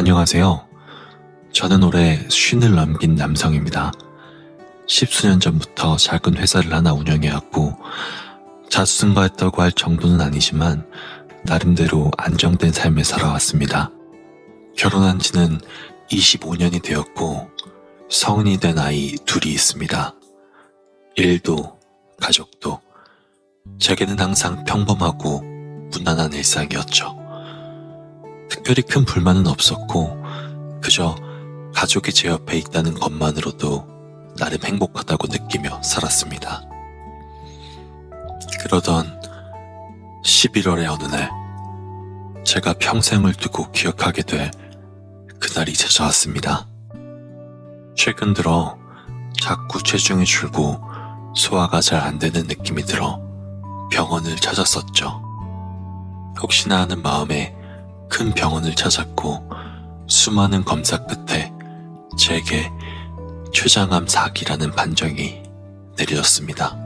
안녕하세요. 저는 올해 50을 넘긴 남성입니다. 10수년 전부터 작은 회사를 하나 운영해왔고 자수성가했다고 할 정도는 아니지만 나름대로 안정된 삶을 살아왔습니다. 결혼한 지는 25년이 되었고 성인이 된 아이 둘이 있습니다. 일도 가족도 제게는 항상 평범하고 무난한 일상이었죠. 특별히 큰 불만은 없었고 그저 가족이 제 옆에 있다는 것만으로도 나름 행복하다고 느끼며 살았습니다. 그러던 11월의 어느 날 제가 평생을 두고 기억하게 될 그날이 찾아왔습니다. 최근 들어 자꾸 체중이 줄고 소화가 잘 안 되는 느낌이 들어 병원을 찾았었죠. 혹시나 하는 마음에 큰 병원을 찾았고 수많은 검사 끝에 제게 췌장암 4기라는 판정이 내려졌습니다.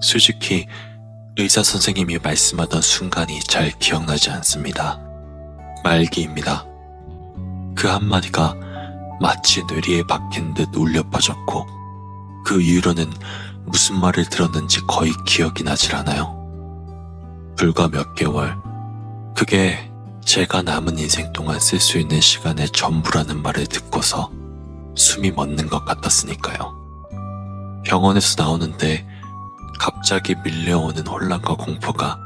솔직히 의사 선생님이 말씀하던 순간이 잘 기억나지 않습니다. 말기입니다. 그 한마디가 마치 뇌리에 박힌 듯 울려 퍼졌고 그 이후로는 무슨 말을 들었는지 거의 기억이 나질 않아요. 불과 몇 개월, 그게 제가 남은 인생 동안 쓸 수 있는 시간의 전부라는 말을 듣고서 숨이 멎는 것 같았으니까요. 병원에서 나오는데 갑자기 밀려오는 혼란과 공포가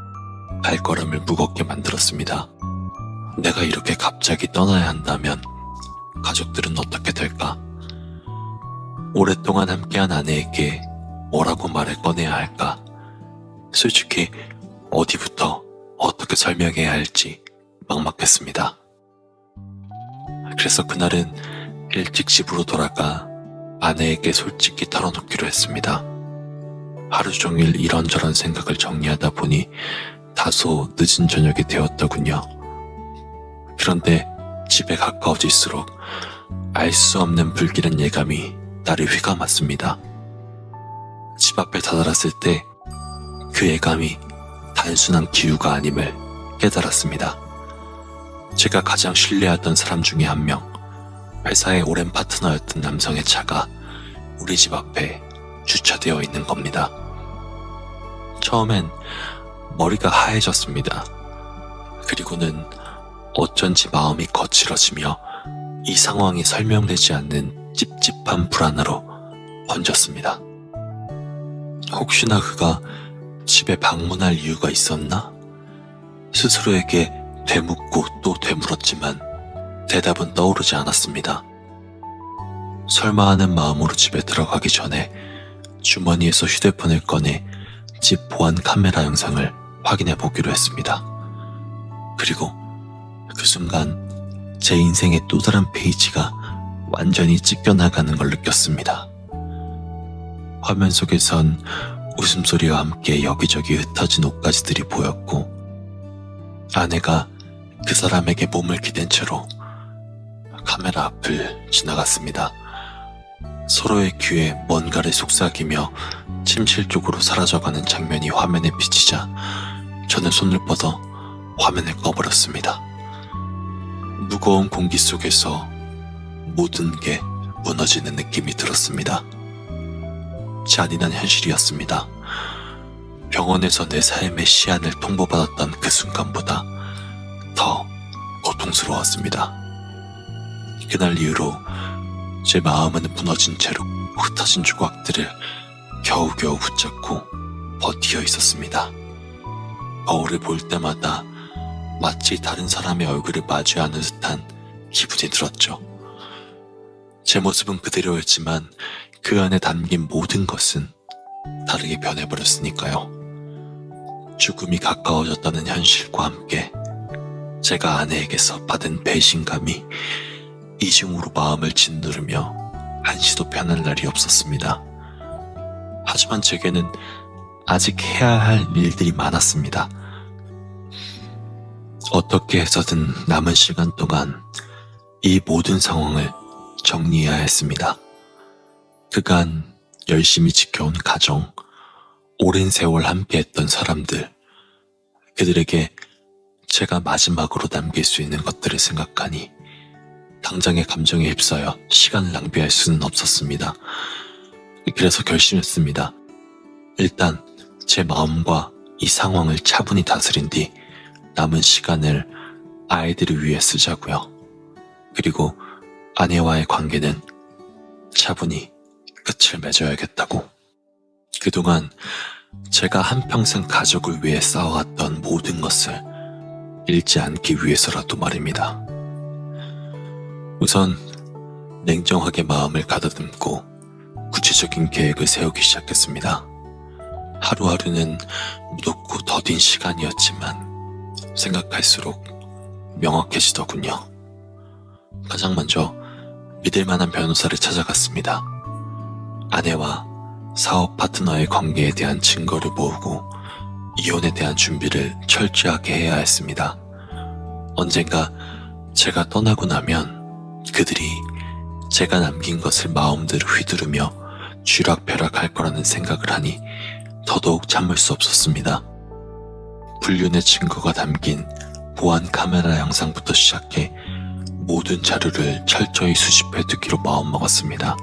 발걸음을 무겁게 만들었습니다. 내가 이렇게 갑자기 떠나야 한다면 가족들은 어떻게 될까? 오랫동안 함께한 아내에게 뭐라고 말을 꺼내야 할까? 솔직히 어디부터 어떻게 설명해야 할지 막막했습니다. 그래서 그날은 일찍 집으로 돌아가 아내에게 솔직히 털어놓기로 했습니다. 하루 종일 이런저런 생각을 정리하다 보니 다소 늦은 저녁이 되었더군요. 그런데 집에 가까워질수록 알 수 없는 불길한 예감이 나를 휘감았습니다. 집 앞에 다다랐을 때 그 예감이 단순한 기우가 아님을 깨달았습니다. 제가 가장 신뢰하던 사람 중에 한 명, 회사의 오랜 파트너였던 남성의 차가 우리 집 앞에 주차되어 있는 겁니다. 처음엔 머리가 하얘졌습니다. 그리고는 어쩐지 마음이 거칠어지며 이 상황이 설명되지 않는 찝찝한 불안으로 번졌습니다. 혹시나 그가 집에 방문할 이유가 있었나? 스스로에게 되묻고 또 되물었지만 대답은 떠오르지 않았습니다. 설마 하는 마음으로 집에 들어가기 전에 주머니에서 휴대폰을 꺼내 집 보안 카메라 영상을 확인해 보기로 했습니다. 그리고 그 순간 제 인생의 또 다른 페이지가 완전히 찢겨나가는 걸 느꼈습니다. 화면 속에선 웃음소리와 함께 여기저기 흩어진 옷가지들이 보였고 아내가 그 사람에게 몸을 기댄 채로 카메라 앞을 지나갔습니다. 서로의 귀에 뭔가를 속삭이며 침실 쪽으로 사라져가는 장면이 화면에 비치자 저는 손을 뻗어 화면을 꺼버렸습니다. 무거운 공기 속에서 모든 게 무너지는 느낌이 들었습니다. 잔인한 현실이었습니다. 병원에서 내 삶의 시안을 통보받았던 그 순간보다 더 고통스러웠습니다. 그날 이후로 제 마음은 무너진 채로 흩어진 조각들을 겨우겨우 붙잡고 버티어 있었습니다. 거울을 볼 때마다 마치 다른 사람의 얼굴을 마주하는 듯한 기분이 들었죠. 제 모습은 그대로였지만 그 안에 담긴 모든 것은 다르게 변해버렸으니까요. 죽음이 가까워졌다는 현실과 함께 제가 아내에게서 받은 배신감이 이중으로 마음을 짓누르며 한시도 편할 날이 없었습니다. 하지만 제게는 아직 해야 할 일들이 많았습니다. 어떻게 해서든 남은 시간 동안 이 모든 상황을 정리해야 했습니다. 그간 열심히 지켜온 가정, 오랜 세월 함께했던 사람들, 그들에게 제가 마지막으로 남길 수 있는 것들을 생각하니 당장의 감정에 휩싸여 시간을 낭비할 수는 없었습니다. 그래서 결심했습니다. 일단 제 마음과 이 상황을 차분히 다스린 뒤 남은 시간을 아이들을 위해 쓰자고요. 그리고 아내와의 관계는 차분히 끝을 맺어야겠다고. 그동안 제가 한평생 가족을 위해 쌓아왔던 모든 것을 잃지 않기 위해서라도 말입니다. 우선 냉정하게 마음을 가다듬고 구체적인 계획을 세우기 시작했습니다. 하루하루는 무덥고 더딘 시간이었지만 생각할수록 명확해지더군요. 가장 먼저 믿을 만한 변호사를 찾아갔습니다. 아내와 사업 파트너의 관계에 대한 증거를 모으고 이혼에 대한 준비를 철저하게 해야 했습니다. 언젠가 제가 떠나고 나면 그들이 제가 남긴 것을 마음대로 휘두르며 쥐락펴락할 거라는 생각을 하니 더더욱 참을 수 없었습니다. 불륜의 증거가 담긴 보안 카메라 영상부터 시작해 모든 자료를 철저히 수집해 두기로 마음먹었습니다.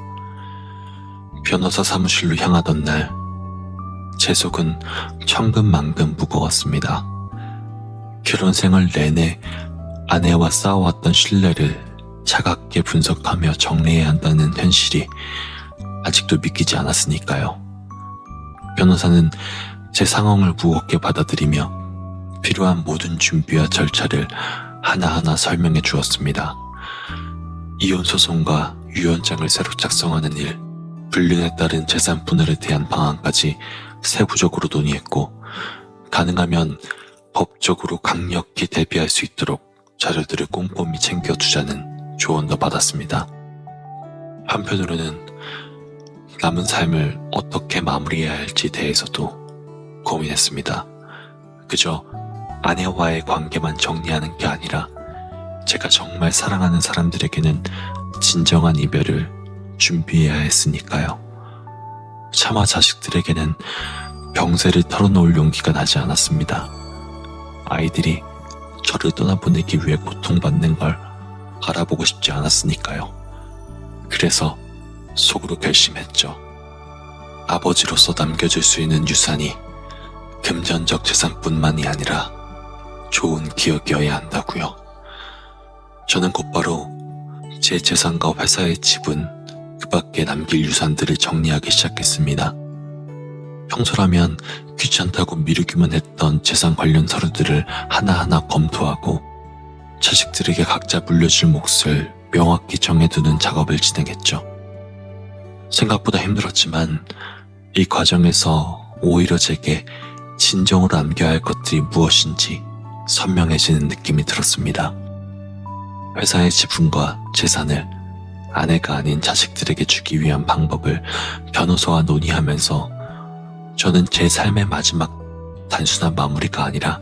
변호사 사무실로 향하던 날, 제 속은 천근만근 무거웠습니다. 결혼 생활 내내 아내와 쌓아왔던 신뢰를 차갑게 분석하며 정리해야 한다는 현실이 아직도 믿기지 않았으니까요. 변호사는 제 상황을 무겁게 받아들이며 필요한 모든 준비와 절차를 하나하나 설명해 주었습니다. 이혼 소송과 유언장을 새로 작성하는 일, 불륜에 따른 재산 분할에 대한 방안까지 세부적으로 논의했고, 가능하면 법적으로 강력히 대비할 수 있도록 자료들을 꼼꼼히 챙겨주자는 조언도 받았습니다. 한편으로는 남은 삶을 어떻게 마무리해야 할지 대해서도 고민했습니다. 그저 아내와의 관계만 정리하는 게 아니라 제가 정말 사랑하는 사람들에게는 진정한 이별을 준비해야 했으니까요. 차마 자식들에게는 병세를 털어놓을 용기가 나지 않았습니다. 아이들이 저를 떠나보내기 위해 고통받는 걸 알아보고 싶지 않았으니까요. 그래서 속으로 결심했죠. 아버지로서 남겨줄 수 있는 유산이 금전적 재산뿐만이 아니라 좋은 기억이어야 한다고요. 저는 곧바로 제 재산과 회사의 지분, 그 밖에 남길 유산들을 정리하기 시작했습니다. 평소라면 귀찮다고 미루기만 했던 재산 관련 서류들을 하나하나 검토하고 자식들에게 각자 물려줄 몫을 명확히 정해두는 작업을 진행했죠. 생각보다 힘들었지만 이 과정에서 오히려 제게 진정으로 남겨야 할 것들이 무엇인지 선명해지는 느낌이 들었습니다. 회사의 지분과 재산을 아내가 아닌 자식들에게 주기 위한 방법을 변호사와 논의하면서 저는 제 삶의 마지막 단순한 마무리가 아니라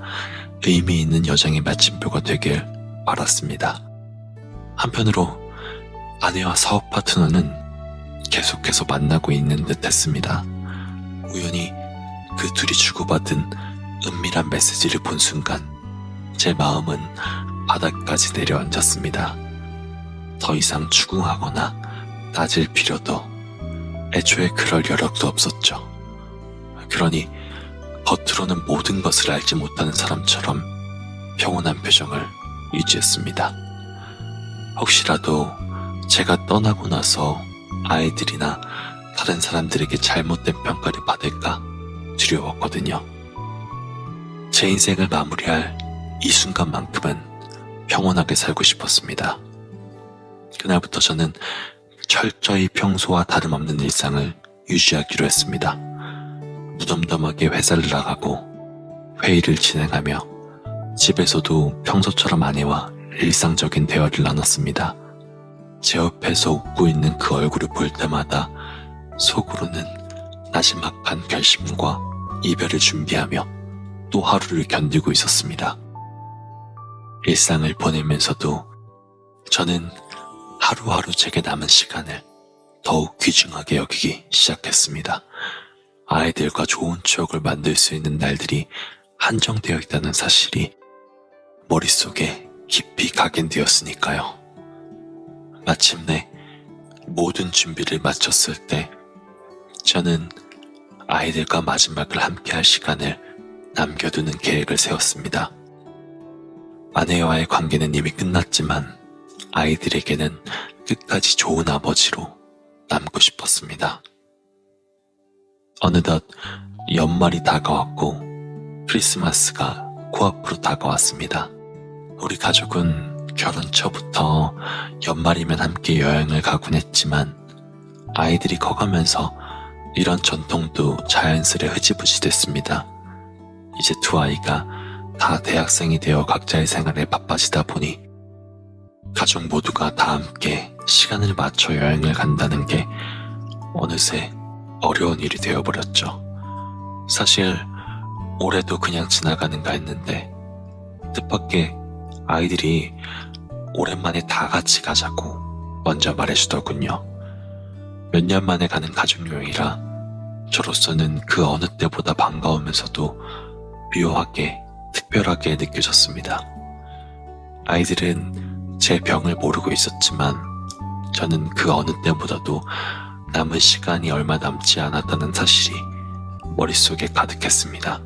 의미 있는 여정의 마침표가 되길 바랐습니다. 한편으로 아내와 사업 파트너는 계속해서 만나고 있는 듯 했습니다. 우연히 그 둘이 주고받은 은밀한 메시지를 본 순간 제 마음은 바닥까지 내려앉았습니다. 더 이상 추궁하거나 따질 필요도, 애초에 그럴 여력도 없었죠. 그러니 겉으로는 모든 것을 알지 못하는 사람처럼 평온한 표정을 유지했습니다. 혹시라도 제가 떠나고 나서 아이들이나 다른 사람들에게 잘못된 평가를 받을까 두려웠거든요. 제 인생을 마무리할 이 순간만큼은 평온하게 살고 싶었습니다. 그날부터 저는 철저히 평소와 다름없는 일상을 유지하기로 했습니다. 무덤덤하게 회사를 나가고 회의를 진행하며 집에서도 평소처럼 아내와 일상적인 대화를 나눴습니다. 제 옆에서 웃고 있는 그 얼굴을 볼 때마다 속으로는 나지막한 결심과 이별을 준비하며 또 하루를 견디고 있었습니다. 일상을 보내면서도 저는 하루하루 제게 남은 시간을 더욱 귀중하게 여기기 시작했습니다. 아이들과 좋은 추억을 만들 수 있는 날들이 한정되어 있다는 사실이 머릿속에 깊이 각인되었으니까요. 마침내 모든 준비를 마쳤을 때 저는 아이들과 마지막을 함께할 시간을 남겨두는 계획을 세웠습니다. 아내와의 관계는 이미 끝났지만 아이들에게는 끝까지 좋은 아버지로 남고 싶었습니다. 어느덧 연말이 다가왔고 크리스마스가 코앞으로 다가왔습니다. 우리 가족은 결혼 초부터 연말이면 함께 여행을 가곤 했지만 아이들이 커가면서 이런 전통도 자연스레 흐지부지 됐습니다. 이제 두 아이가 다 대학생이 되어 각자의 생활에 바빠지다 보니 가족 모두가 다 함께 시간을 맞춰 여행을 간다는 게 어느새 어려운 일이 되어버렸죠. 사실 올해도 그냥 지나가는가 했는데 뜻밖의 아이들이 오랜만에 다 같이 가자고 먼저 말해주더군요. 몇 년 만에 가는 가족여행이라 저로서는 그 어느 때보다 반가우면서도 묘하게 특별하게 느껴졌습니다. 아이들은 제 병을 모르고 있었지만 저는 그 어느 때보다도 남은 시간이 얼마 남지 않았다는 사실이 머릿속에 가득했습니다.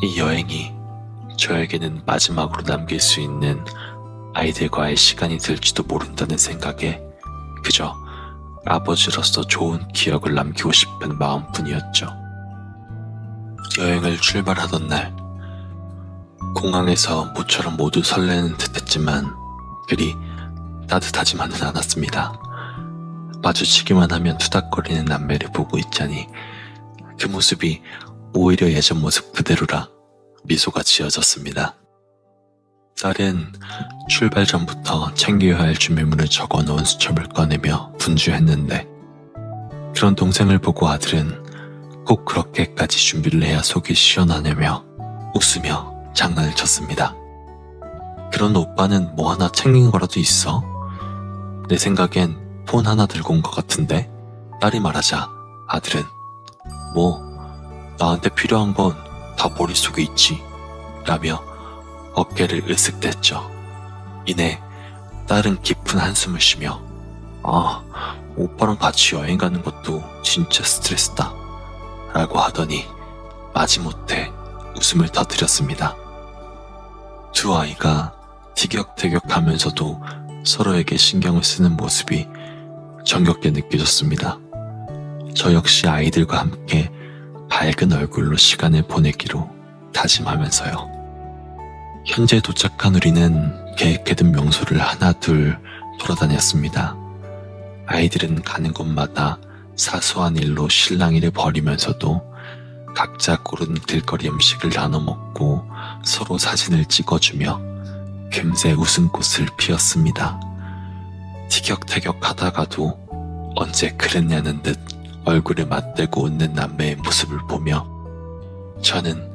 이 여행이 저에게는 마지막으로 남길 수 있는 아이들과의 시간이 될지도 모른다는 생각에 그저 아버지로서 좋은 기억을 남기고 싶은 마음뿐이었죠. 여행을 출발하던 날 공항에서 모처럼 모두 설레는 듯했지만 그리 따뜻하지만은 않았습니다. 마주치기만 하면 투닥거리는 남매를 보고 있자니 그 모습이 오히려 예전 모습 그대로라 미소가 지어졌습니다. 딸은 출발 전부터 챙겨야 할 준비물을 적어놓은 수첩을 꺼내며 분주했는데 그런 동생을 보고 아들은 꼭 그렇게까지 준비를 해야 속이 시원하냐며 웃으며 장난을 쳤습니다. 그런 오빠는 뭐 하나 챙긴 거라도 있어? 내 생각엔 폰 하나 들고 온 것 같은데? 딸이 말하자 아들은 뭐 나한테 필요한 건 다 머릿속에 있지 라며 어깨를 으쓱댔죠. 이내 딸은 깊은 한숨을 쉬며 아, 오빠랑 같이 여행 가는 것도 진짜 스트레스다 라고 하더니 마지못해 웃음을 터뜨렸습니다. 두 아이가 티격태격하면서도 서로에게 신경을 쓰는 모습이 정겹게 느껴졌습니다. 저 역시 아이들과 함께 밝은 얼굴로 시간을 보내기로 다짐하면서요. 현재 도착한 우리는 계획해둔 명소를 하나 둘 돌아다녔습니다. 아이들은 가는 곳마다 사소한 일로 실랑이를 벌이면서도 각자 고른 길거리 음식을 나눠 먹고 서로 사진을 찍어주며 금세 웃음꽃을 피웠습니다. 티격태격 하다가도 언제 그랬냐는 듯 얼굴을 맞대고 웃는 남매의 모습을 보며 저는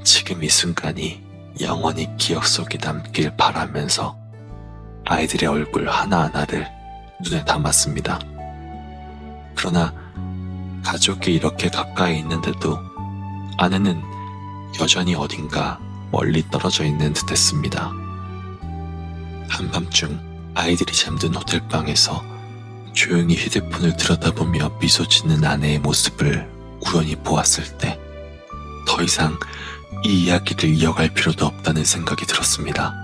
지금 이 순간이 영원히 기억 속에 남길 바라면서 아이들의 얼굴 하나하나를 눈에 담았습니다. 그러나 가족이 이렇게 가까이 있는데도 아내는 여전히 어딘가 멀리 떨어져 있는 듯했습니다. 한밤중 아이들이 잠든 호텔방에서 조용히 휴대폰을 들여다보며 미소 짓는 아내의 모습을 우연히 보았을 때 더 이상 이 이야기를 이어갈 필요도 없다는 생각이 들었습니다.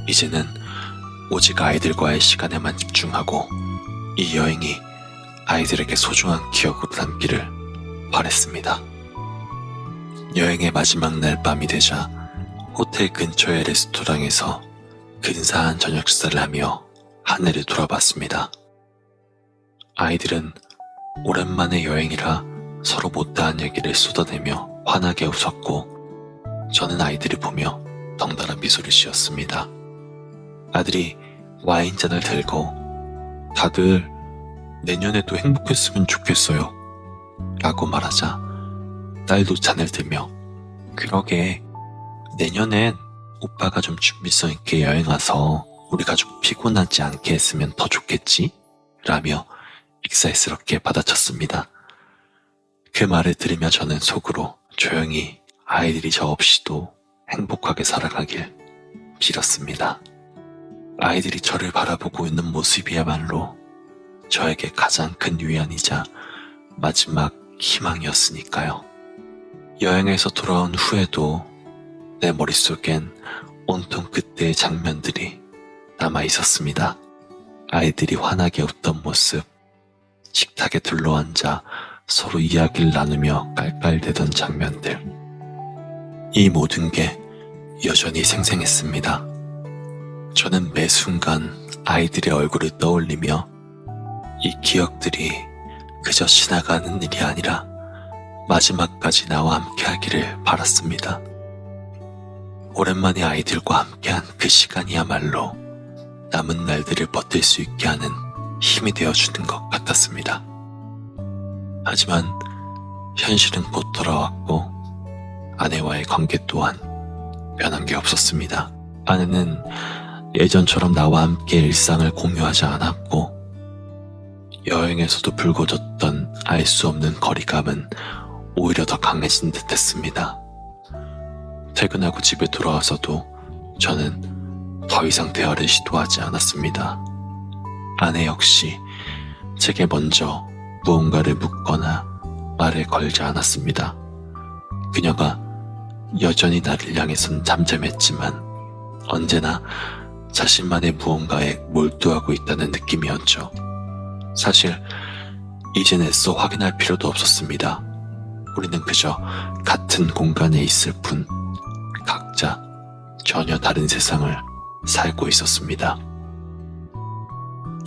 이제는 오직 아이들과의 시간에만 집중하고 이 여행이 아이들에게 소중한 기억으로 남기를 바랬습니다. 여행의 마지막 날 밤이 되자 호텔 근처의 레스토랑에서 근사한 저녁 식사를 하며 하늘을 돌아봤습니다. 아이들은 오랜만에 여행이라 서로 못다한 얘기를 쏟아내며 환하게 웃었고 저는 아이들을 보며 덩달아 미소를 지었습니다. 아들이 와인잔을 들고 다들 내년에도 행복했으면 좋겠어요 라고 말하자 딸도 잔을 들며 그러게 내년엔 오빠가 좀 준비성 있게 여행 와서 우리 가족 피곤하지 않게 했으면 더 좋겠지? 라며 익살스럽게 받아쳤습니다. 그 말을 들으며 저는 속으로 조용히 아이들이 저 없이도 행복하게 살아가길 빌었습니다. 아이들이 저를 바라보고 있는 모습이야말로 저에게 가장 큰 위안이자 마지막 희망이었으니까요. 여행에서 돌아온 후에도 내 머릿속엔 온통 그때의 장면들이 남아 있었습니다. 아이들이 환하게 웃던 모습, 식탁에 둘러앉아 서로 이야기를 나누며 깔깔대던 장면들. 이 모든 게 여전히 생생했습니다. 저는 매 순간 아이들의 얼굴을 떠올리며 이 기억들이 그저 지나가는 일이 아니라 마지막까지 나와 함께하기를 바랐습니다. 오랜만에 아이들과 함께한 그 시간이야말로 남은 날들을 버틸 수 있게 하는 힘이 되어주는 것 같았습니다. 하지만 현실은 곧 돌아왔고 아내와의 관계 또한 변한 게 없었습니다. 아내는 예전처럼 나와 함께 일상을 공유하지 않았고 여행에서도 불거졌던 알 수 없는 거리감은 오히려 더 강해진 듯 했습니다. 퇴근하고 집에 돌아와서도 저는 더 이상 대화를 시도하지 않았습니다. 아내 역시 제게 먼저 무언가를 묻거나 말을 걸지 않았습니다. 그녀가 여전히 나를 향해선 잠잠했지만 언제나 자신만의 무언가에 몰두하고 있다는 느낌이었죠. 사실 이젠 애써 확인할 필요도 없었습니다. 우리는 그저 같은 공간에 있을 뿐 각자 전혀 다른 세상을 살고 있었습니다.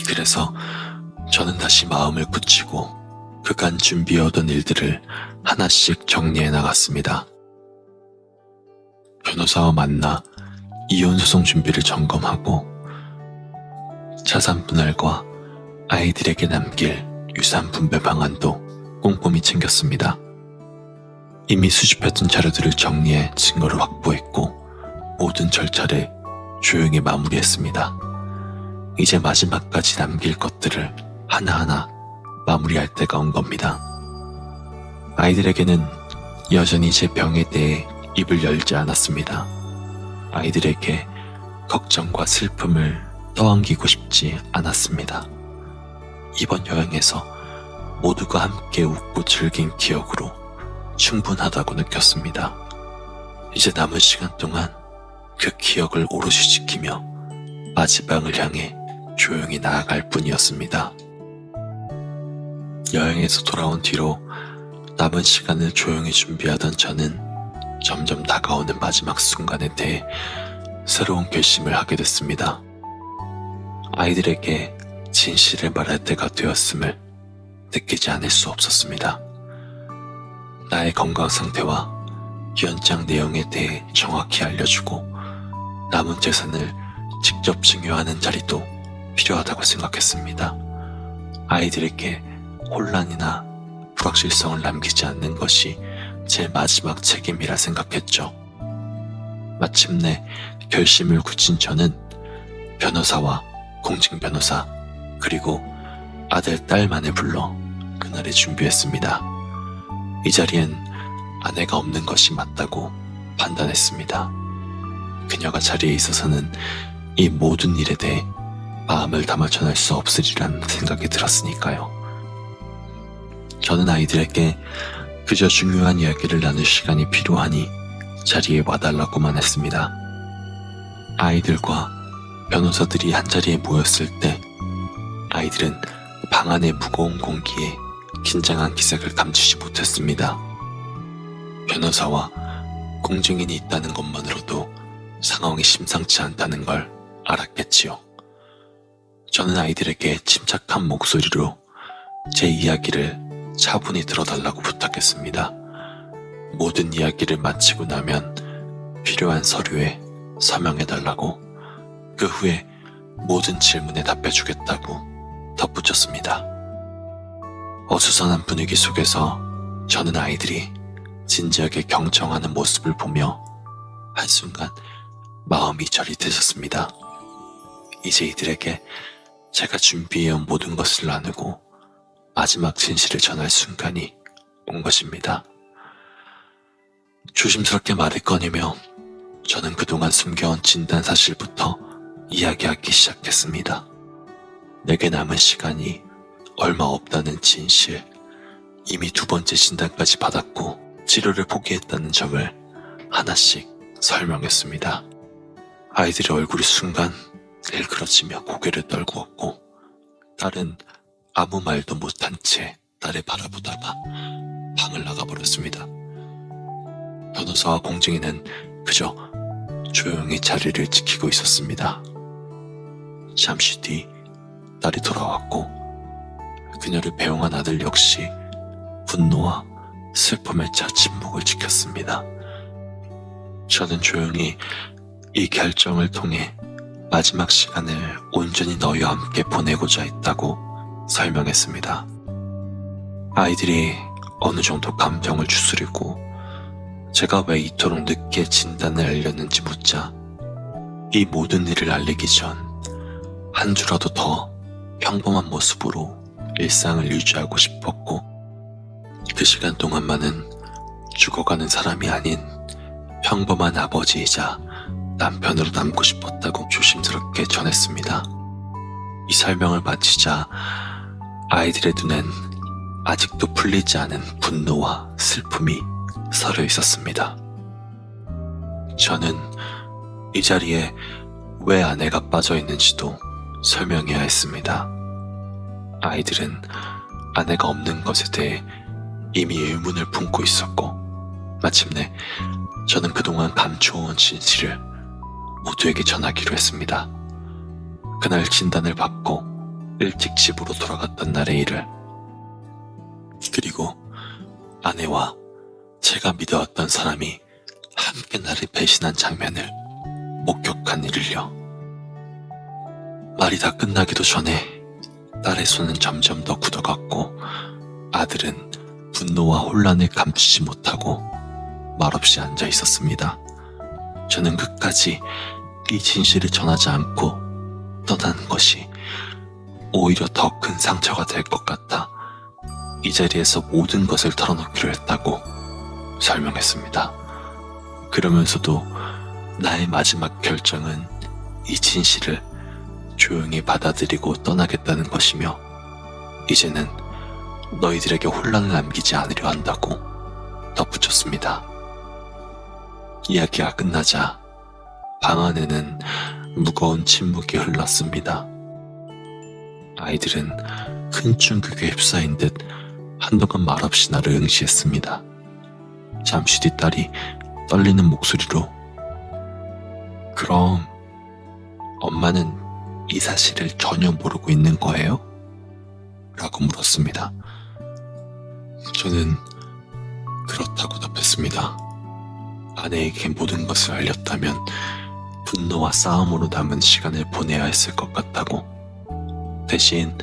그래서 저는 다시 마음을 굳히고 그간 준비해오던 일들을 하나씩 정리해 나갔습니다. 변호사와 만나 이혼 소송 준비를 점검하고 자산 분할과 아이들에게 남길 유산 분배 방안도 꼼꼼히 챙겼습니다. 이미 수집했던 자료들을 정리해 증거를 확보했고 모든 절차를 조용히 마무리했습니다. 이제 마지막까지 남길 것들을 하나하나 마무리할 때가 온 겁니다. 아이들에게는 여전히 제 병에 대해 입을 열지 않았습니다. 아이들에게 걱정과 슬픔을 떠안기고 싶지 않았습니다. 이번 여행에서 모두가 함께 웃고 즐긴 기억으로 충분하다고 느꼈습니다. 이제 남은 시간 동안 그 기억을 오롯이 지키며 마지막을 향해 조용히 나아갈 뿐이었습니다. 여행에서 돌아온 뒤로 남은 시간을 조용히 준비하던 저는 점점 다가오는 마지막 순간에 대해 새로운 결심을 하게 됐습니다. 아이들에게 진실을 말할 때가 되었음을 느끼지 않을 수 없었습니다. 나의 건강 상태와 연장 내용에 대해 정확히 알려주고 남은 재산을 직접 증여하는 자리도 필요하다고 생각했습니다. 아이들에게 혼란이나 불확실성을 남기지 않는 것이 제 마지막 책임이라 생각했죠. 마침내 결심을 굳힌 저는 변호사와 공직 변호사 그리고 아들, 딸만을 불러 그날을 준비했습니다. 이 자리엔 아내가 없는 것이 맞다고 판단했습니다. 그녀가 자리에 있어서는 이 모든 일에 대해 마음을 담아 전할 수 없으리란 생각이 들었으니까요. 저는 아이들에게 그저 중요한 이야기를 나눌 시간이 필요하니 자리에 와달라고만 했습니다. 아이들과 변호사들이 한자리에 모였을 때 아이들은 방 안의 무거운 공기에 긴장한 기색을 감추지 못했습니다. 변호사와 공증인이 있다는 것만으로도 상황이 심상치 않다는 걸 알았겠지요. 저는 아이들에게 침착한 목소리로 제 이야기를 차분히 들어달라고 부탁했습니다. 모든 이야기를 마치고 나면 필요한 서류에 서명해달라고, 그 후에 모든 질문에 답해주겠다고 덧붙였습니다. 어수선한 분위기 속에서 저는 아이들이 진지하게 경청하는 모습을 보며 한순간 마음이 저릿해졌습니다. 이제 이들에게 제가 준비해온 모든 것을 나누고 마지막 진실을 전할 순간이 온 것입니다. 조심스럽게 말을 꺼내며 저는 그동안 숨겨온 진단 사실부터 이야기하기 시작했습니다. 내게 남은 시간이 얼마 없다는 진실, 이미 2번째 진단까지 받았고 치료를 포기했다는 점을 하나씩 설명했습니다. 아이들의 얼굴이 순간 일그러지며 고개를 떨구었고 딸은 아무 말도 못한 채 딸을 바라보다가 방을 나가버렸습니다. 변호사와 공증인은 그저 조용히 자리를 지키고 있었습니다. 잠시 뒤 딸이 돌아왔고 그녀를 배웅한 아들 역시 분노와 슬픔에 차 침묵을 지켰습니다. 저는 조용히 이 결정을 통해 마지막 시간을 온전히 너희와 함께 보내고자 했다고 설명했습니다. 아이들이 어느 정도 감정을 추스리고 제가 왜 이토록 늦게 진단을 알렸는지 묻자 이 모든 일을 알리기 전 한 주라도 더 평범한 모습으로 일상을 유지하고 싶었고 그 시간 동안만은 죽어가는 사람이 아닌 평범한 아버지이자 남편으로 남고 싶었다고 조심스럽게 전했습니다. 이 설명을 마치자 아이들의 눈엔 아직도 풀리지 않은 분노와 슬픔이 서려 있었습니다. 저는 이 자리에 왜 아내가 빠져 있는지도 설명해야 했습니다. 아이들은 아내가 없는 것에 대해 이미 의문을 품고 있었고 마침내 저는 그동안 감추어온 진실을 모두에게 전하기로 했습니다. 그날 진단을 받고 일찍 집으로 돌아갔던 날의 일을 그리고 아내와 제가 믿어왔던 사람이 함께 나를 배신한 장면을 목격한 일을요. 말이 다 끝나기도 전에 딸의 손은 점점 더 굳어갔고 아들은 분노와 혼란을 감추지 못하고 말없이 앉아 있었습니다. 저는 끝까지 이 진실을 전하지 않고 떠나는 것이 오히려 더 큰 상처가 될 것 같아 이 자리에서 모든 것을 털어놓기로 했다고 설명했습니다. 그러면서도 나의 마지막 결정은 이 진실을 조용히 받아들이고 떠나겠다는 것이며 이제는 너희들에게 혼란을 남기지 않으려 한다고 덧붙였습니다. 이야기가 끝나자 방 안에는 무거운 침묵이 흘렀습니다. 아이들은 큰 충격에 휩싸인 듯 한동안 말없이 나를 응시했습니다. 잠시 뒤 딸이 떨리는 목소리로 그럼 엄마는 이 사실을 전혀 모르고 있는 거예요? 라고 물었습니다. 저는 그렇다고 답했습니다. 아내에게 모든 것을 알렸다면 분노와 싸움으로 남은 시간을 보내야 했을 것 같다고 대신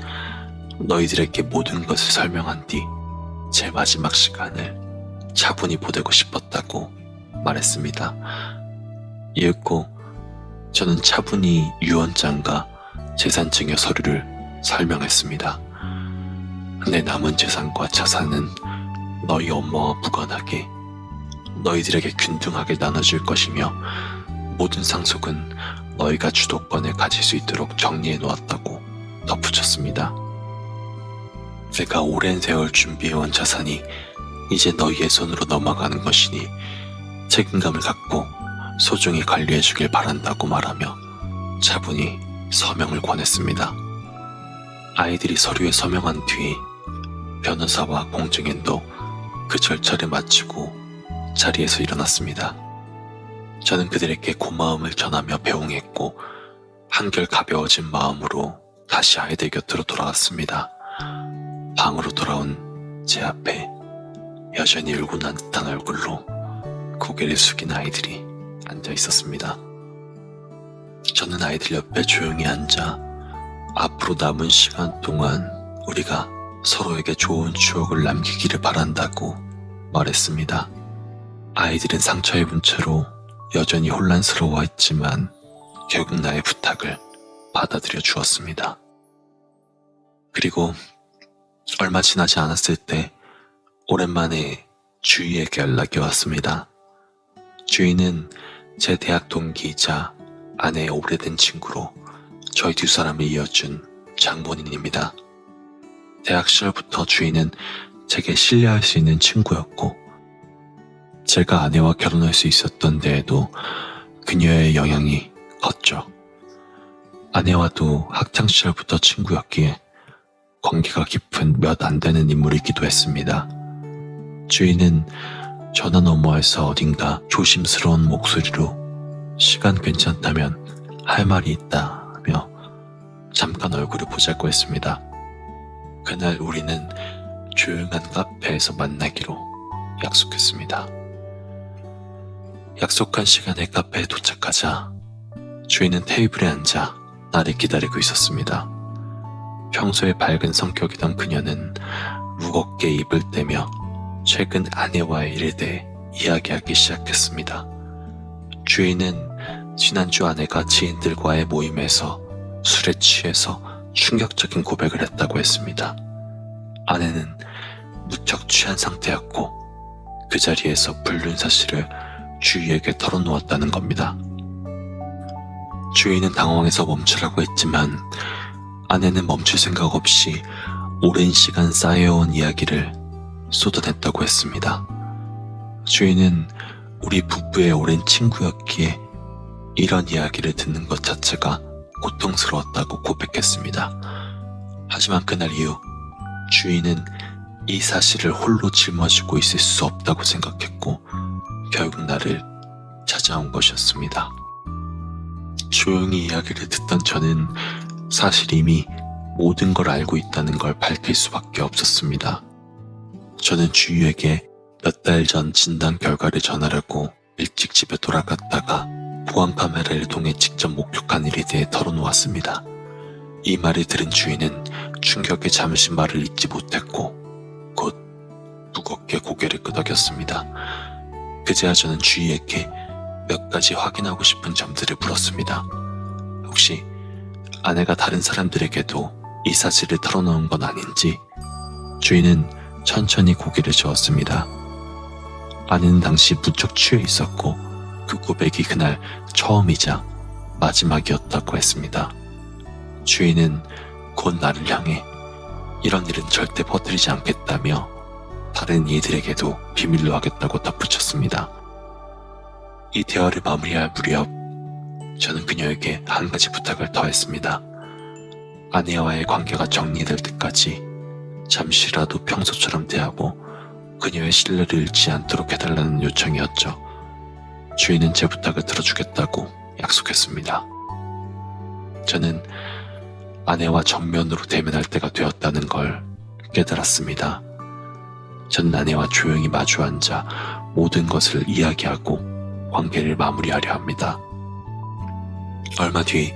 너희들에게 모든 것을 설명한 뒤 제 마지막 시간을 차분히 보내고 싶었다고 말했습니다. 이윽고 저는 차분히 유언장과 재산증여 서류를 설명했습니다. 내 남은 재산과 자산은 너희 엄마와 무관하게 너희들에게 균등하게 나눠줄 것이며 모든 상속은 너희가 주도권을 가질 수 있도록 정리해 놓았다고 덧붙였습니다. 내가 오랜 세월 준비해온 자산이 이제 너희의 손으로 넘어가는 것이니 책임감을 갖고 소중히 관리해 주길 바란다고 말하며 차분히 서명을 권했습니다. 아이들이 서류에 서명한 뒤 변호사와 공증인도 그 절차를 마치고 자리에서 일어났습니다. 저는 그들에게 고마움을 전하며 배웅했고 한결 가벼워진 마음으로 다시 아이들 곁으로 돌아왔습니다. 방으로 돌아온 제 앞에 여전히 울고 난 듯한 얼굴로 고개를 숙인 아이들이 앉아 있었습니다. 저는 아이들 옆에 조용히 앉아 앞으로 남은 시간 동안 우리가 서로에게 좋은 추억을 남기기를 바란다고 말했습니다. 아이들은 상처 입은 채로 여전히 혼란스러워했지만 결국 나의 부탁을 받아들여 주었습니다. 그리고 얼마 지나지 않았을 때 오랜만에 주희에게 연락이 왔습니다. 주희는 제 대학 동기이자 아내의 오래된 친구로 저희 두 사람을 이어준 장본인입니다. 대학 시절부터 주인은 제게 신뢰할 수 있는 친구였고, 제가 아내와 결혼할 수 있었던 데에도 그녀의 영향이 컸죠. 아내와도 학창시절부터 친구였기에 관계가 깊은 몇 안 되는 인물이기도 했습니다. 주인은 전화 너머에서 어딘가 조심스러운 목소리로 시간 괜찮다면 할 말이 있다며 잠깐 얼굴을 보자고 했습니다. 그날 우리는 조용한 카페에서 만나기로 약속했습니다. 약속한 시간에 카페에 도착하자 주인은 테이블에 앉아 나를 기다리고 있었습니다. 평소에 밝은 성격이던 그녀는 무겁게 입을 떼며 최근 아내와의 일에 대해 이야기하기 시작했습니다. 주인은 지난주 아내가 지인들과의 모임에서 술에 취해서 충격적인 고백을 했다고 했습니다. 아내는 무척 취한 상태였고 그 자리에서 불륜 사실을 주인에게 털어놓았다는 겁니다. 주인은 당황해서 멈추라고 했지만 아내는 멈출 생각 없이 오랜 시간 쌓여온 이야기를 쏟아냈다고 했습니다. 주인은 우리 부부의 오랜 친구였기에 이런 이야기를 듣는 것 자체가 고통스러웠다고 고백했습니다. 하지만 그날 이후 주인은 이 사실을 홀로 짊어지고 있을 수 없다고 생각했고 결국 나를 찾아온 것이었습니다. 조용히 이야기를 듣던 저는 사실 이미 모든 걸 알고 있다는 걸 밝힐 수밖에 없었습니다. 저는 주위에게 몇 달 전 진단 결과를 전하려고 일찍 집에 돌아갔다가 보안 카메라를 통해 직접 목격한 일에 대해 털어놓았습니다. 이 말을 들은 주인은 충격에 잠시 말을 잇지 못했고 곧 무겁게 고개를 끄덕였습니다. 그제야 저는 주위에게 몇 가지 확인하고 싶은 점들을 물었습니다. 혹시 아내가 다른 사람들에게도 이 사실을 털어놓은 건 아닌지. 주인은 천천히 고개를 저었습니다. 아내는 당시 무척 취해 있었고 그 고백이 그날 처음이자 마지막이었다고 했습니다. 주인은 곧 나를 향해 이런 일은 절대 퍼뜨리지 않겠다며 다른 이들에게도 비밀로 하겠다고 덧붙였습니다. 이 대화를 마무리할 무렵 저는 그녀에게 한 가지 부탁을 더했습니다. 아내와의 관계가 정리될 때까지 잠시라도 평소처럼 대하고 그녀의 신뢰를 잃지 않도록 해달라는 요청이었죠. 주인은 제 부탁을 들어주겠다고 약속했습니다. 저는 아내와 정면으로 대면할 때가 되었다는 걸 깨달았습니다. 전 아내와 조용히 마주 앉아 모든 것을 이야기하고 관계를 마무리하려 합니다. 얼마 뒤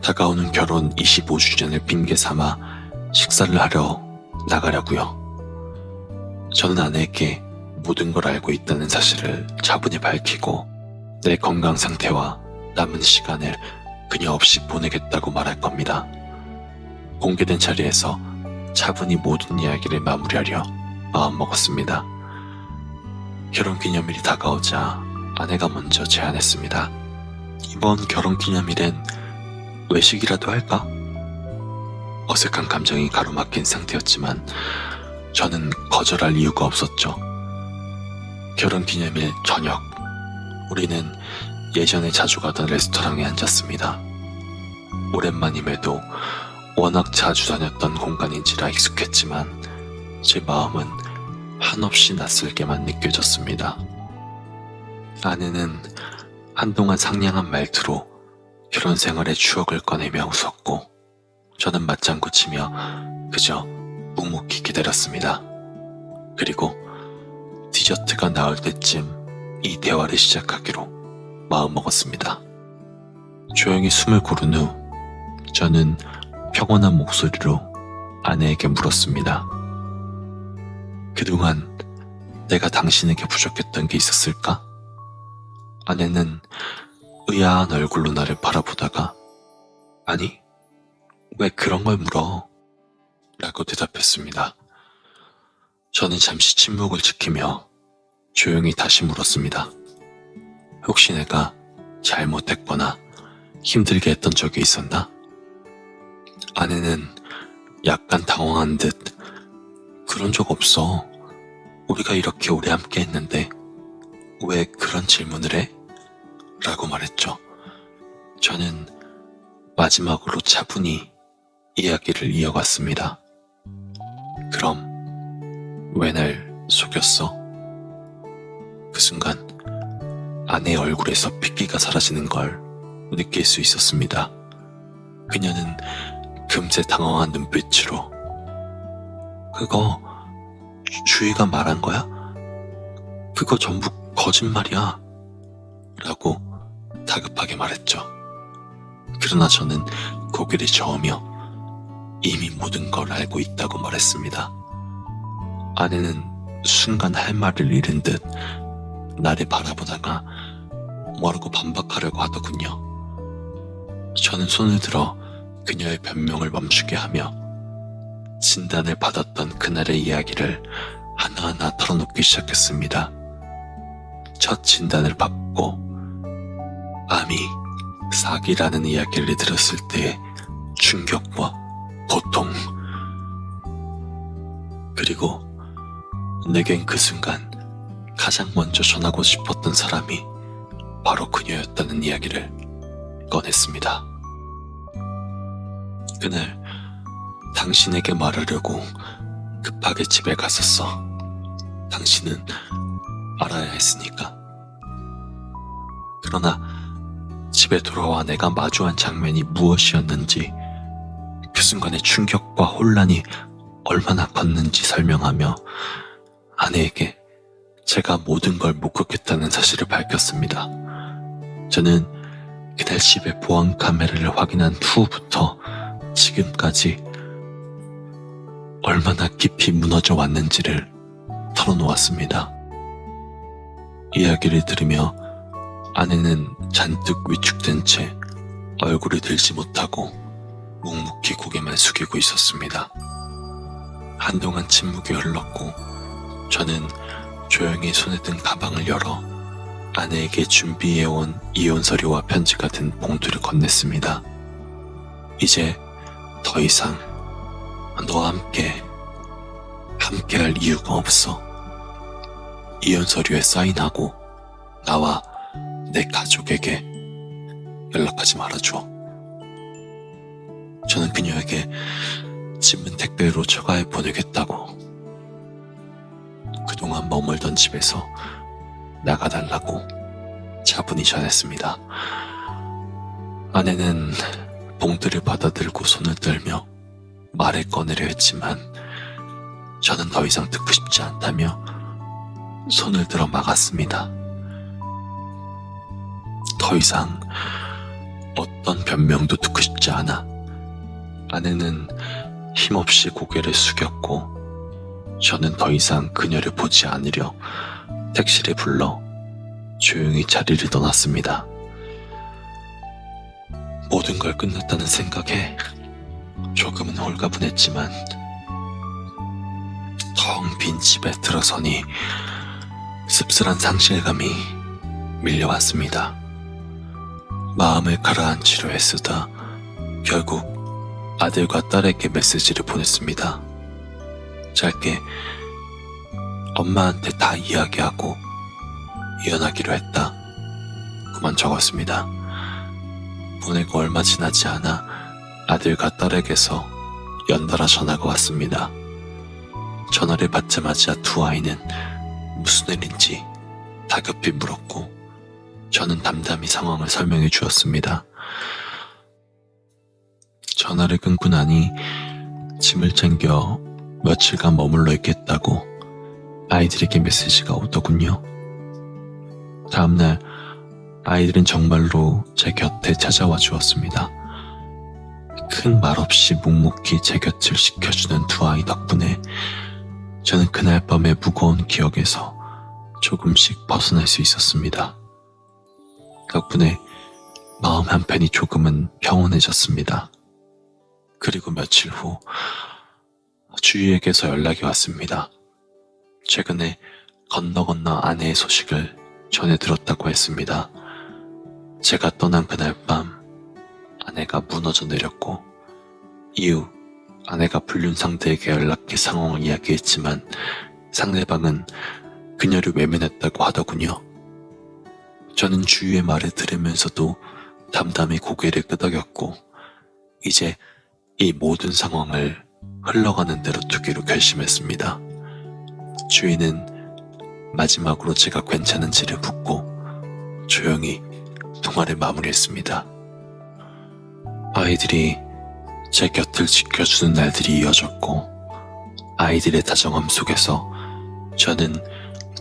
다가오는 결혼 25주년을 핑계 삼아 식사를 하러 나가려고요. 저는 아내에게 모든 걸 알고 있다는 사실을 차분히 밝히고 내 건강 상태와 남은 시간을 그녀 없이 보내겠다고 말할 겁니다. 공개된 자리에서 차분히 모든 이야기를 마무리하려 마음먹었습니다. 결혼기념일이 다가오자 아내가 먼저 제안했습니다. 이번 결혼기념일엔 외식이라도 할까? 어색한 감정이 가로막힌 상태였지만 저는 거절할 이유가 없었죠. 결혼기념일 저녁, 우리는 예전에 자주 가던 레스토랑에 앉았습니다. 오랜만임에도 워낙 자주 다녔던 공간인지라 익숙했지만 제 마음은 한없이 낯설게만 느껴졌습니다. 아내는 한동안 상냥한 말투로 결혼 생활의 추억을 꺼내며 웃었고 저는 맞장구 치며 그저 묵묵히 기다렸습니다. 그리고 디저트가 나올 때쯤 이 대화를 시작하기로 마음먹었습니다. 조용히 숨을 고른 후 저는 평온한 목소리로 아내에게 물었습니다. 그동안 내가 당신에게 부족했던 게 있었을까? 아내는 의아한 얼굴로 나를 바라보다가 아니, 왜 그런 걸 물어? 라고 대답했습니다. 저는 잠시 침묵을 지키며 조용히 다시 물었습니다. 혹시 내가 잘못했거나 힘들게 했던 적이 있었나? 아내는 약간 당황한 듯 그런 적 없어. 우리가 이렇게 오래 함께 했는데 왜 그런 질문을 해? 라고 말했죠. 저는 마지막으로 차분히 이야기를 이어갔습니다. 그럼 왜 날 속였어? 그 순간 아내의 얼굴에서 핏기가 사라지는 걸 느낄 수 있었습니다. 그녀는 금세 당황한 눈빛으로 그거 주희가 말한 거야? 그거 전부 거짓말이야 라고 다급하게 말했죠. 그러나 저는 고개를 저으며 이미 모든 걸 알고 있다고 말했습니다. 아내는 순간 할 말을 잃은 듯 나를 바라보다가 뭐라고 반박하려고 하더군요. 저는 손을 들어 그녀의 변명을 멈추게 하며 진단을 받았던 그날의 이야기를 하나하나 털어놓기 시작했습니다. 첫 진단을 받고 암이 사기라는 이야기를 들었을 때의 충격과 고통, 그리고 내겐 그 순간 가장 먼저 전하고 싶었던 사람이 바로 그녀였다는 이야기를 꺼냈습니다. 그날 당신에게 말하려고 급하게 집에 갔었어. 당신은 알아야 했으니까. 그러나 집에 돌아와 내가 마주한 장면이 무엇이었는지, 그 순간의 충격과 혼란이 얼마나 컸는지 설명하며 아내에게 제가 모든 걸 목격했다는 사실을 밝혔습니다. 저는 그날 집의 보안 카메라를 확인한 후부터 지금까지 얼마나 깊이 무너져 왔는지를 털어놓았습니다. 이야기를 들으며 아내는 잔뜩 위축된 채 얼굴을 들지 못하고 묵묵히 고개만 숙이고 있었습니다. 한동안 침묵이 흘렀고 저는 조용히 손에 든 가방을 열어 아내에게 준비해온 이혼 서류와 편지가 든 봉투를 건넸습니다. 이제 더 이상 너와 함께할 이유가 없어. 이혼 서류에 사인하고 나와 내 가족에게 연락하지 말아줘. 저는 그녀에게 집은 택배로 처가해 보내겠다고, 그동안 머물던 집에서 나가달라고 차분히 전했습니다. 아내는 봉투를 받아들고 손을 떨며 말을 꺼내려 했지만 저는 더 이상 듣고 싶지 않다며 손을 들어 막았습니다. 더 이상 어떤 변명도 듣고 싶지 않아. 아내는 힘없이 고개를 숙였고 저는 더 이상 그녀를 보지 않으려 택시를 불러 조용히 자리를 떠났습니다. 모든 걸 끝냈다는 생각에 조금은 홀가분했지만 텅 빈 집에 들어서니 씁쓸한 상실감이 밀려왔습니다. 마음을 가라앉히려 애쓰다 결국 아들과 딸에게 메시지를 보냈습니다. 짧게 엄마한테 다 이야기하고 이혼하기로 했다. 그만 적었습니다. 보내고 얼마 지나지 않아 아들과 딸에게서 연달아 전화가 왔습니다. 전화를 받자마자 두 아이는 무슨 일인지 다급히 물었고 저는 담담히 상황을 설명해 주었습니다. 전화를 끊고 나니 짐을 챙겨 며칠간 머물러 있겠다고 아이들에게 메시지가 오더군요. 다음날 아이들은 정말로 제 곁에 찾아와 주었습니다. 큰 말 없이 묵묵히 제 곁을 지켜주는 두 아이 덕분에 저는 그날 밤의 무거운 기억에서 조금씩 벗어날 수 있었습니다. 덕분에 마음 한편이 조금은 평온해졌습니다. 그리고 며칠 후 주희에게서 연락이 왔습니다. 최근에 건너 아내의 소식을 전해 들었다고 했습니다. 제가 떠난 그날 밤 아내가 무너져 내렸고, 이후 아내가 불륜 상대에게 연락해 상황을 이야기했지만 상대방은 그녀를 외면했다고 하더군요. 저는 주위의 말을 들으면서도 담담히 고개를 끄덕였고, 이제 이 모든 상황을 흘러가는 대로 두기로 결심했습니다. 주인은 마지막으로 제가 괜찮은지를 묻고 조용히 통화를 마무리했습니다. 아이들이 제 곁을 지켜주는 날들이 이어졌고, 아이들의 다정함 속에서 저는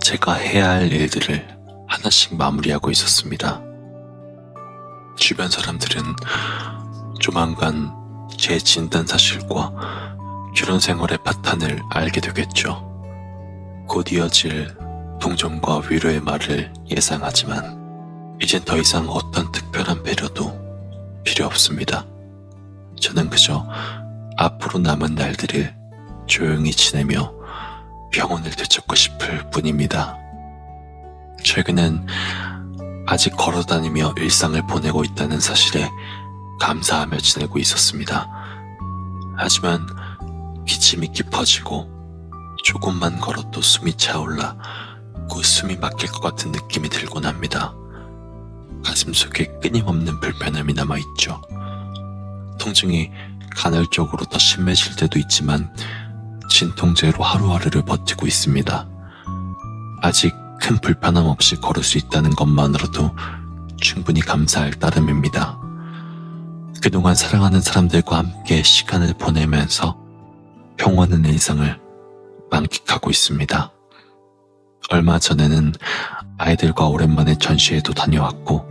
제가 해야 할 일들을 하나씩 마무리하고 있었습니다. 주변 사람들은 조만간 제 진단 사실과 결혼 생활의 파탄을 알게 되겠죠. 곧 이어질 동정과 위로의 말을 예상하지만 이젠 더 이상 어떤 특별한 배려도 필요 없습니다. 저는 그저 앞으로 남은 날들을 조용히 지내며 병원을 되찾고 싶을 뿐입니다. 최근엔 아직 걸어다니며 일상을 보내고 있다는 사실에 감사하며 지내고 있었습니다. 하지만 기침이 깊어지고 조금만 걸어도 숨이 차올라 곧 숨이 막힐 것 같은 느낌이 들곤 합니다. 가슴속에 끊임없는 불편함이 남아있죠. 통증이 간헐적으로 더 심해질 때도 있지만 진통제로 하루하루를 버티고 있습니다. 아직 큰 불편함 없이 걸을 수 있다는 것만으로도 충분히 감사할 따름입니다. 그동안 사랑하는 사람들과 함께 시간을 보내면서 평온한 일상을 만끽하고 있습니다. 얼마 전에는 아이들과 오랜만에 전시회도 다녀왔고,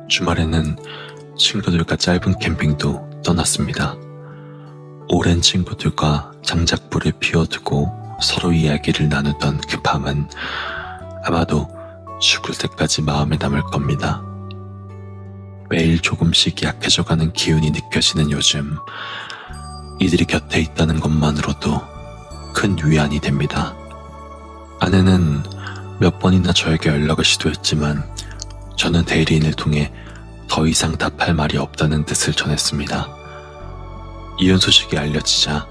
주말에는 친구들과 짧은 캠핑도 떠났습니다. 오랜 친구들과 장작불을 피워두고 서로 이야기를 나누던 그 밤은 아마도 죽을 때까지 마음에 남을 겁니다. 매일 조금씩 약해져가는 기운이 느껴지는 요즘, 이들이 곁에 있다는 것만으로도 큰 위안이 됩니다. 아내는 몇 번이나 저에게 연락을 시도했지만 저는 대리인을 통해 더 이상 답할 말이 없다는 뜻을 전했습니다. 이혼 소식이 알려지자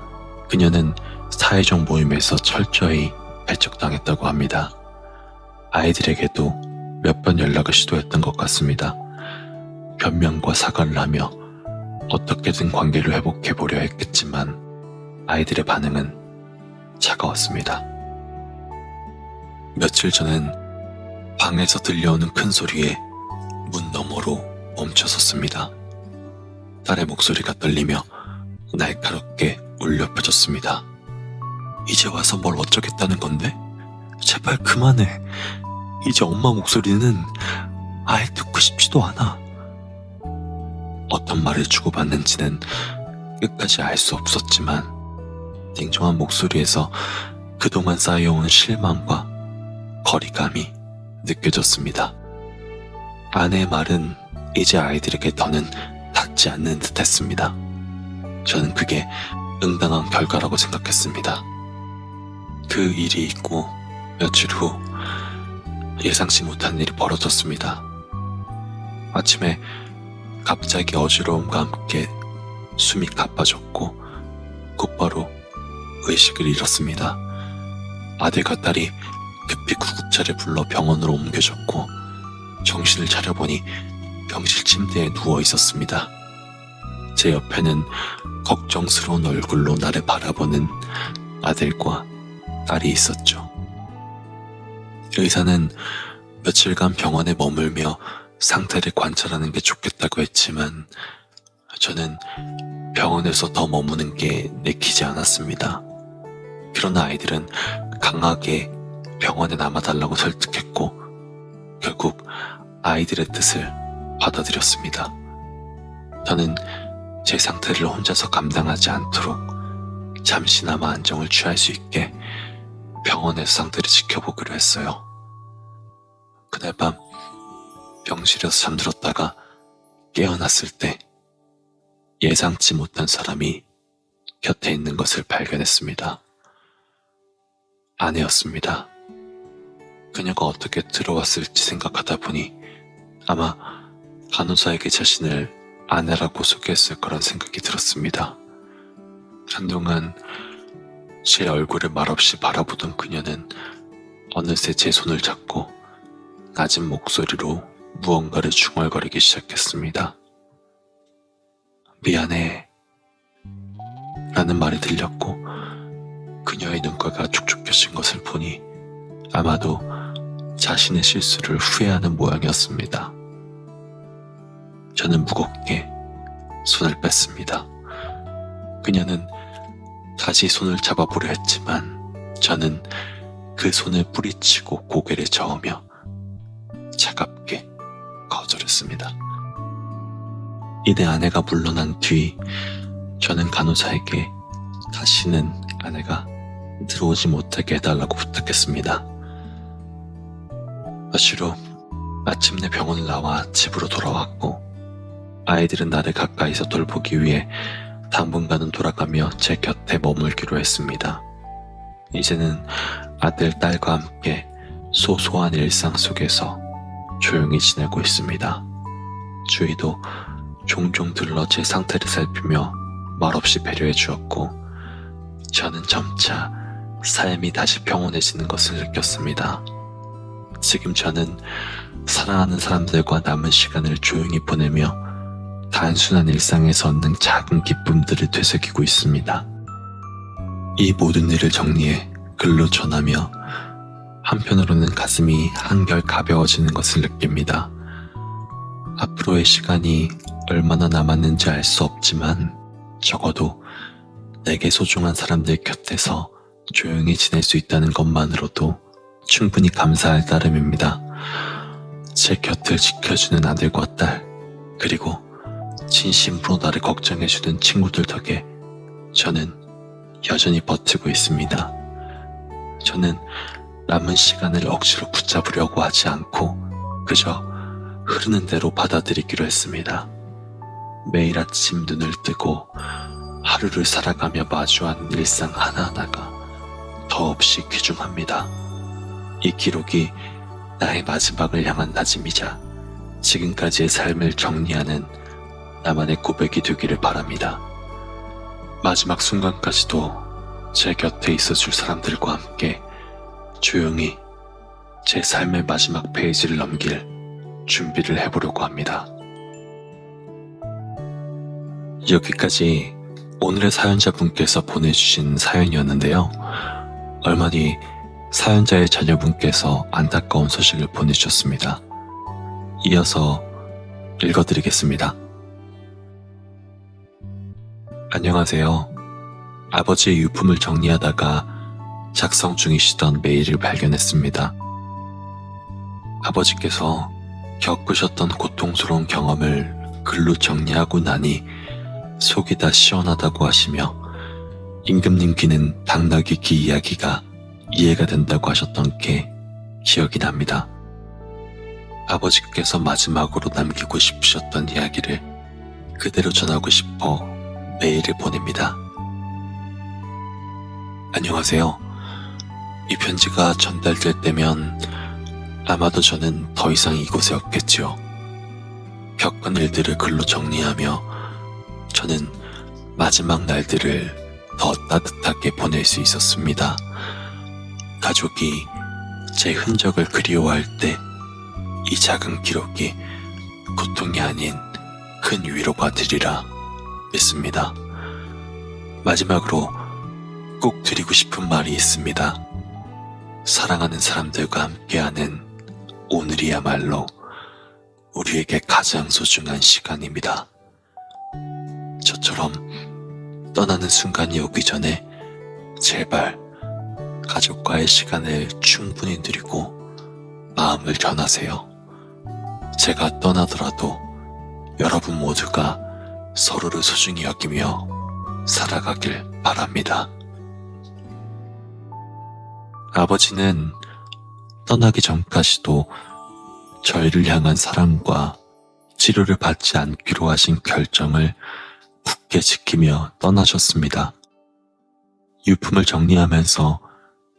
그녀는 사회적 모임에서 철저히 배척당했다고 합니다. 아이들에게도 몇 번 연락을 시도했던 것 같습니다. 변명과 사과를 하며 어떻게든 관계를 회복해보려 했겠지만 아이들의 반응은 차가웠습니다. 며칠 전엔 방에서 들려오는 큰 소리에 문 너머로 멈춰섰습니다. 딸의 목소리가 떨리며 날카롭게 울려 퍼졌습니다. 이제 와서 뭘 어쩌겠다는 건데? 제발 그만해. 이제 엄마 목소리는 아예 듣고 싶지도 않아. 어떤 말을 주고받는지는 끝까지 알 수 없었지만 냉정한 목소리에서 그동안 쌓여온 실망과 거리감이 느껴졌습니다. 아내의 말은 이제 아이들에게 더는 닿지 않는 듯 했습니다. 저는 그게 응당한 결과라고 생각했습니다. 그 일이 있고 며칠 후 예상치 못한 일이 벌어졌습니다. 아침에 갑자기 어지러움과 함께 숨이 가빠졌고 곧바로 의식을 잃었습니다. 아들과 딸이 급히 구급차를 불러 병원으로 옮겨졌고 정신을 차려보니 병실 침대에 누워 있었습니다. 제 옆에는 걱정스러운 얼굴로 나를 바라보는 아들과 딸이 있었죠. 의사는 며칠간 병원에 머물며 상태를 관찰하는 게 좋겠다고 했지만 저는 병원에서 더 머무는 게 내키지 않았습니다. 그러나 아이들은 강하게 병원에 남아달라고 설득했고 결국 아이들의 뜻을 받아들였습니다. 저는 제 상태를 혼자서 감당하지 않도록 잠시나마 안정을 취할 수 있게 병원에서 상태를 지켜보기로 했어요. 그날 밤 병실에서 잠들었다가 깨어났을 때 예상치 못한 사람이 곁에 있는 것을 발견했습니다. 아내였습니다. 그녀가 어떻게 들어왔을지 생각하다 보니 아마 간호사에게 자신을 아내라고 소개했을 거란 생각이 들었습니다. 한동안 제 얼굴을 말없이 바라보던 그녀는 어느새 제 손을 잡고 낮은 목소리로 무언가를 중얼거리기 시작했습니다. 미안해 라는 말이 들렸고 그녀의 눈가가 촉촉해진 것을 보니 아마도 자신의 실수를 후회하는 모양이었습니다. 저는 무겁게 손을 뺐습니다. 그녀는 다시 손을 잡아보려 했지만 저는 그 손을 뿌리치고 고개를 저으며 차갑게 거절했습니다. 이내 아내가 물러난 뒤 저는 간호사에게 다시는 아내가 들어오지 못하게 해달라고 부탁했습니다. 며칠 후 마침내 병원을 나와 집으로 돌아왔고 아이들은 나를 가까이서 돌보기 위해 당분간은 돌아가며 제 곁에 머물기로 했습니다. 이제는 아들, 딸과 함께 소소한 일상 속에서 조용히 지내고 있습니다. 주위도 종종 들러 제 상태를 살피며 말없이 배려해 주었고 저는 점차 삶이 다시 평온해지는 것을 느꼈습니다. 지금 저는 사랑하는 사람들과 남은 시간을 조용히 보내며 단순한 일상에서 얻는 작은 기쁨들을 되새기고 있습니다. 이 모든 일을 정리해 글로 전하며 한편으로는 가슴이 한결 가벼워지는 것을 느낍니다. 앞으로의 시간이 얼마나 남았는지 알 수 없지만 적어도 내게 소중한 사람들 곁에서 조용히 지낼 수 있다는 것만으로도 충분히 감사할 따름입니다. 제 곁을 지켜주는 아들과 딸, 그리고 진심으로 나를 걱정해주는 친구들 덕에 저는 여전히 버티고 있습니다. 저는 남은 시간을 억지로 붙잡으려고 하지 않고 그저 흐르는 대로 받아들이기로 했습니다. 매일 아침 눈을 뜨고 하루를 살아가며 마주하는 일상 하나하나가 더없이 귀중합니다. 이 기록이 나의 마지막을 향한 다짐이자 지금까지의 삶을 정리하는 나만의 고백이 되기를 바랍니다. 마지막 순간까지도 제 곁에 있어줄 사람들과 함께 조용히 제 삶의 마지막 페이지를 넘길 준비를 해보려고 합니다. 여기까지 오늘의 사연자분께서 보내주신 사연이었는데요. 얼마 뒤 사연자의 자녀분께서 안타까운 소식을 보내주셨습니다. 이어서 읽어드리겠습니다. 안녕하세요. 아버지의 유품을 정리하다가 작성 중이시던 메일을 발견했습니다. 아버지께서 겪으셨던 고통스러운 경험을 글로 정리하고 나니 속이 다 시원하다고 하시며 임금님 귀는 당나귀 귀 이야기가 이해가 된다고 하셨던 게 기억이 납니다. 아버지께서 마지막으로 남기고 싶으셨던 이야기를 그대로 전하고 싶어 메일을 보냅니다. 안녕하세요. 이 편지가 전달될 때면 아마도 저는 더 이상 이곳에 없겠지요. 겪은 일들을 글로 정리하며 저는 마지막 날들을 더 따뜻하게 보낼 수 있었습니다. 가족이 제 흔적을 그리워할 때 이 작은 기록이 고통이 아닌 큰 위로가 되리라 믿습니다. 마지막으로 꼭 드리고 싶은 말이 있습니다. 사랑하는 사람들과 함께하는 오늘이야말로 우리에게 가장 소중한 시간입니다. 저처럼 떠나는 순간이 오기 전에 제발 가족과의 시간을 충분히 누리고 마음을 전하세요. 제가 떠나더라도 여러분 모두가 서로를 소중히 여기며 살아가길 바랍니다. 아버지는 떠나기 전까지도 저희를 향한 사랑과 치료를 받지 않기로 하신 결정을 굳게 지키며 떠나셨습니다. 유품을 정리하면서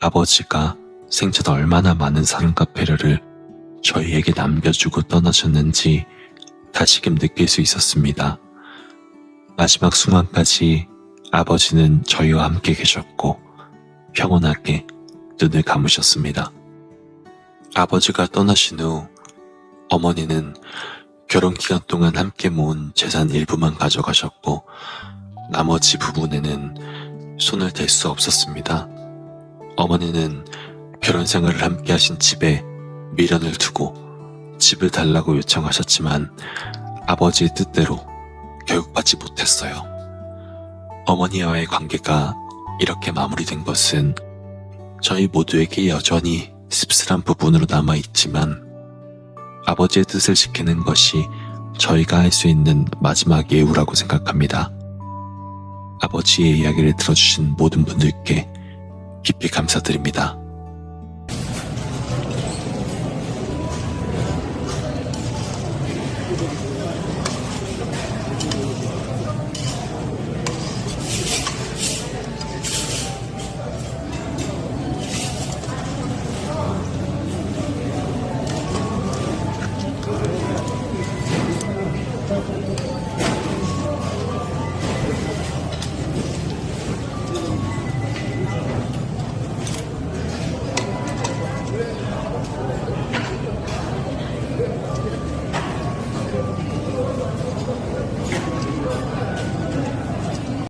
아버지가 생전 얼마나 많은 사랑과 배려를 저희에게 남겨주고 떠나셨는지 다시금 느낄 수 있었습니다. 마지막 순간까지 아버지는 저희와 함께 계셨고 평온하게 눈을 감으셨습니다. 아버지가 떠나신 후 어머니는 결혼 기간 동안 함께 모은 재산 일부만 가져가셨고 나머지 부분에는 손을 댈 수 없었습니다. 어머니는 결혼 생활을 함께 하신 집에 미련을 두고 집을 달라고 요청하셨지만 아버지의 뜻대로 결국 받지 못했어요. 어머니와의 관계가 이렇게 마무리된 것은 저희 모두에게 여전히 씁쓸한 부분으로 남아있지만 아버지의 뜻을 지키는 것이 저희가 할 수 있는 마지막 예우라고 생각합니다. 아버지의 이야기를 들어주신 모든 분들께 깊이 감사드립니다.